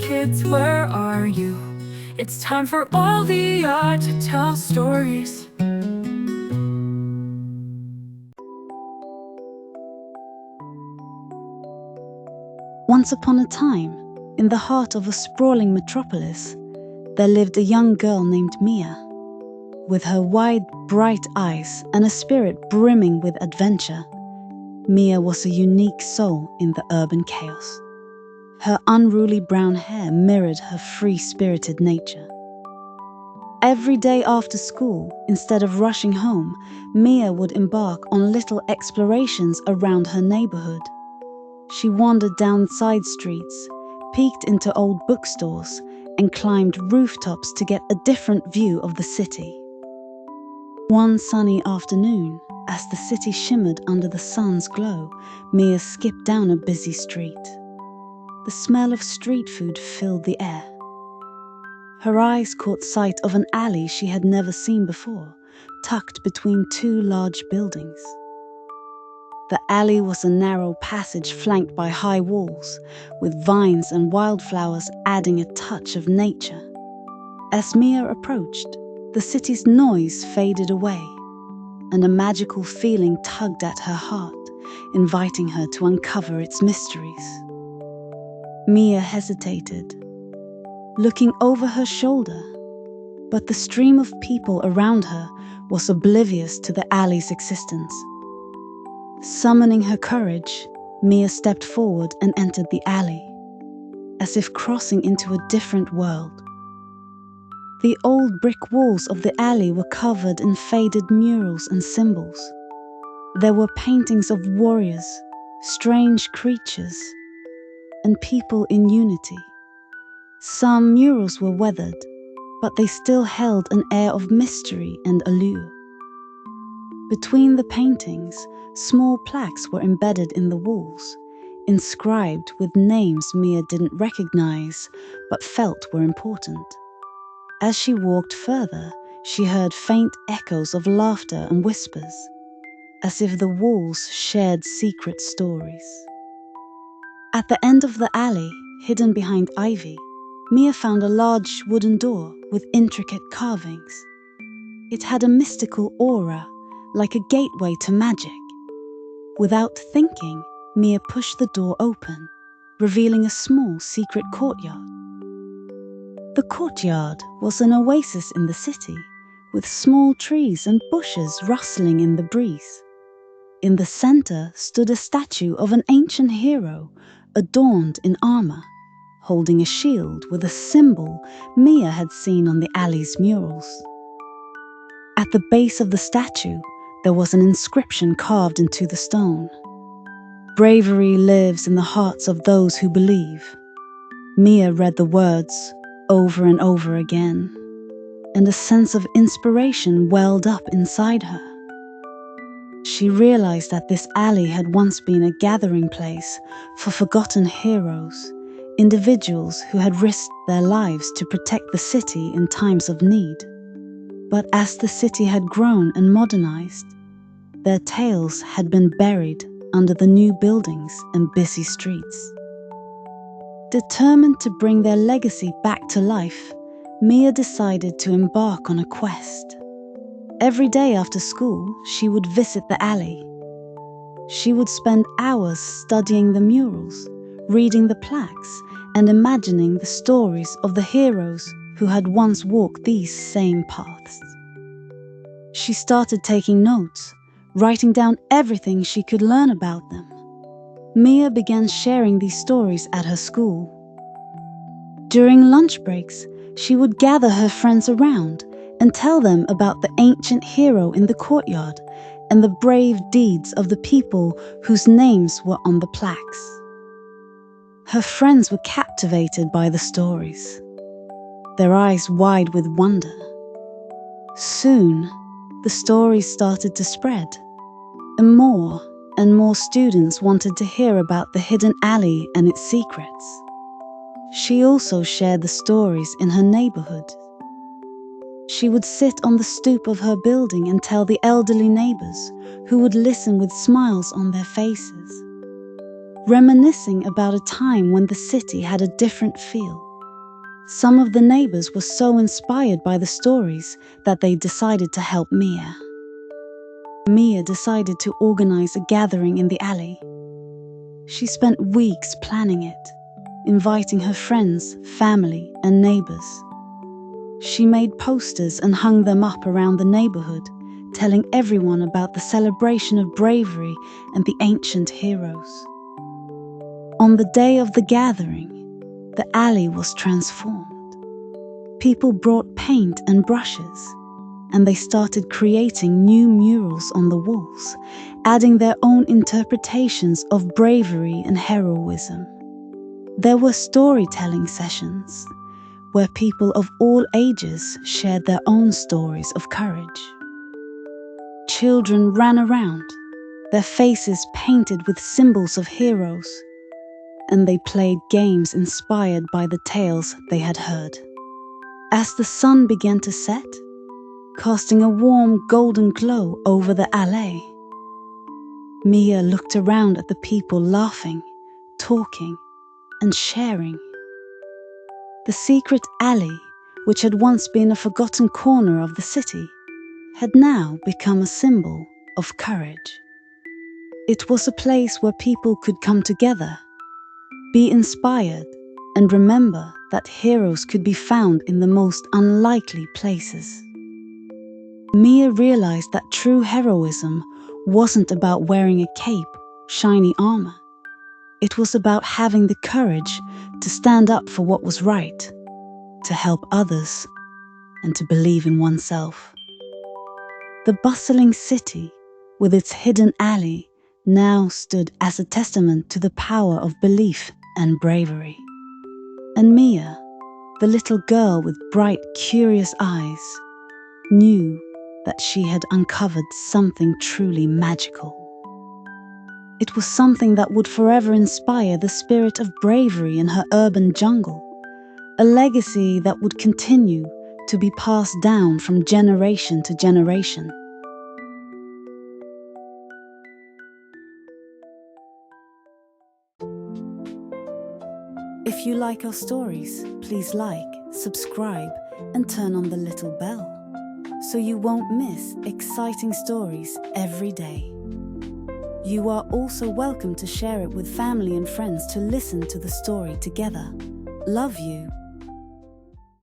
kids, where are you? It's time for all the art to tell stories. Once upon a time, in the heart of a sprawling metropolis, there lived a young girl named Mia. With her wide, bright eyes and a spirit brimming with adventure, Mia was a unique soul in the urban chaos. Her unruly brown hair mirrored her free-spirited nature. Every day after school, instead of rushing home, Mia would embark on little explorations around her neighborhood. She wandered down side streets, peeked into old bookstores, and climbed rooftops to get a different view of the city. One sunny afternoon, as the city shimmered under the sun's glow, Mia skipped down a busy street. The smell of street food filled the air. Her eyes caught sight of an alley she had never seen before, tucked between two large buildings. The alley was a narrow passage flanked by high walls, with vines and wildflowers adding a touch of nature. As Mia approached, the city's noise faded away, and a magical feeling tugged at her heart, inviting her to uncover its mysteries. Mia hesitated, looking over her shoulder, but the stream of people around her was oblivious to the alley's existence. Summoning her courage, Mia stepped forward and entered the alley, as if crossing into a different world. The old brick walls of the alley were covered in faded murals and symbols. There were paintings of warriors, strange creatures, and people in unity. Some murals were weathered, but they still held an air of mystery and allure. Between the paintings, small plaques were embedded in the walls, inscribed with names Mia didn't recognize but felt were important. As she walked further, she heard faint echoes of laughter and whispers, as if the walls shared secret stories. At the end of the alley, hidden behind ivy, Mia found a large wooden door with intricate carvings. It had a mystical aura, like a gateway to magic. Without thinking, Mia pushed the door open, revealing a small secret courtyard. The courtyard was an oasis in the city, with small trees and bushes rustling in the breeze. In the center stood a statue of an ancient hero, adorned in armor, holding a shield with a symbol Mia had seen on the alley's murals. At the base of the statue, there was an inscription carved into the stone. "Bravery lives in the hearts of those who believe." Mia read the words over and over again, and a sense of inspiration welled up inside her. She realized that this alley had once been a gathering place for forgotten heroes, individuals who had risked their lives to protect the city in times of need. But as the city had grown and modernized, their tales had been buried under the new buildings and busy streets. Determined to bring their legacy back to life, Mia decided to embark on a quest. Every day after school, she would visit the alley. She would spend hours studying the murals, reading the plaques, and imagining the stories of the heroes who had once walked these same paths. She started taking notes, writing down everything she could learn about them. Mia began sharing these stories at her school. During lunch breaks, she would gather her friends around and tell them about the ancient hero in the courtyard and the brave deeds of the people whose names were on the plaques. Her friends were captivated by the stories, their eyes wide with wonder. Soon, the stories started to spread, and more students wanted to hear about the hidden alley and its secrets. She also shared the stories in her neighborhood. She would sit on the stoop of her building and tell the elderly neighbors, who would listen with smiles on their faces, reminiscing about a time when the city had a different feel. Some of the neighbors were so inspired by the stories that they decided to help Mia. Mia decided to organize a gathering in the alley. She spent weeks planning it, inviting her friends, family, and neighbors. She made posters and hung them up around the neighborhood, telling everyone about the celebration of bravery and the ancient heroes. On the day of the gathering, the alley was transformed. People brought paint and brushes, and they started creating new murals on the walls, adding their own interpretations of bravery and heroism. There were storytelling sessions, where people of all ages shared their own stories of courage. Children ran around, their faces painted with symbols of heroes, and they played games inspired by the tales they had heard. As the sun began to set, casting a warm golden glow over the alley, Mia looked around at the people laughing, talking, and sharing. The secret alley, which had once been a forgotten corner of the city, had now become a symbol of courage. It was a place where people could come together, be inspired, and remember that heroes could be found in the most unlikely places. Mia realized that true heroism wasn't about wearing a cape, shiny armor. It was about having the courage to stand up for what was right, to help others, and to believe in oneself. The bustling city, with its hidden alley, now stood as a testament to the power of belief and bravery. And Mia, the little girl with bright, curious eyes, knew that she had uncovered something truly magical. It was something that would forever inspire the spirit of bravery in her urban jungle, a legacy that would continue to be passed down from generation to generation. If you like our stories, please like, subscribe, and turn on the little bell so you won't miss exciting stories every day. You are also welcome to share it with family and friends to listen to the story together. Love you.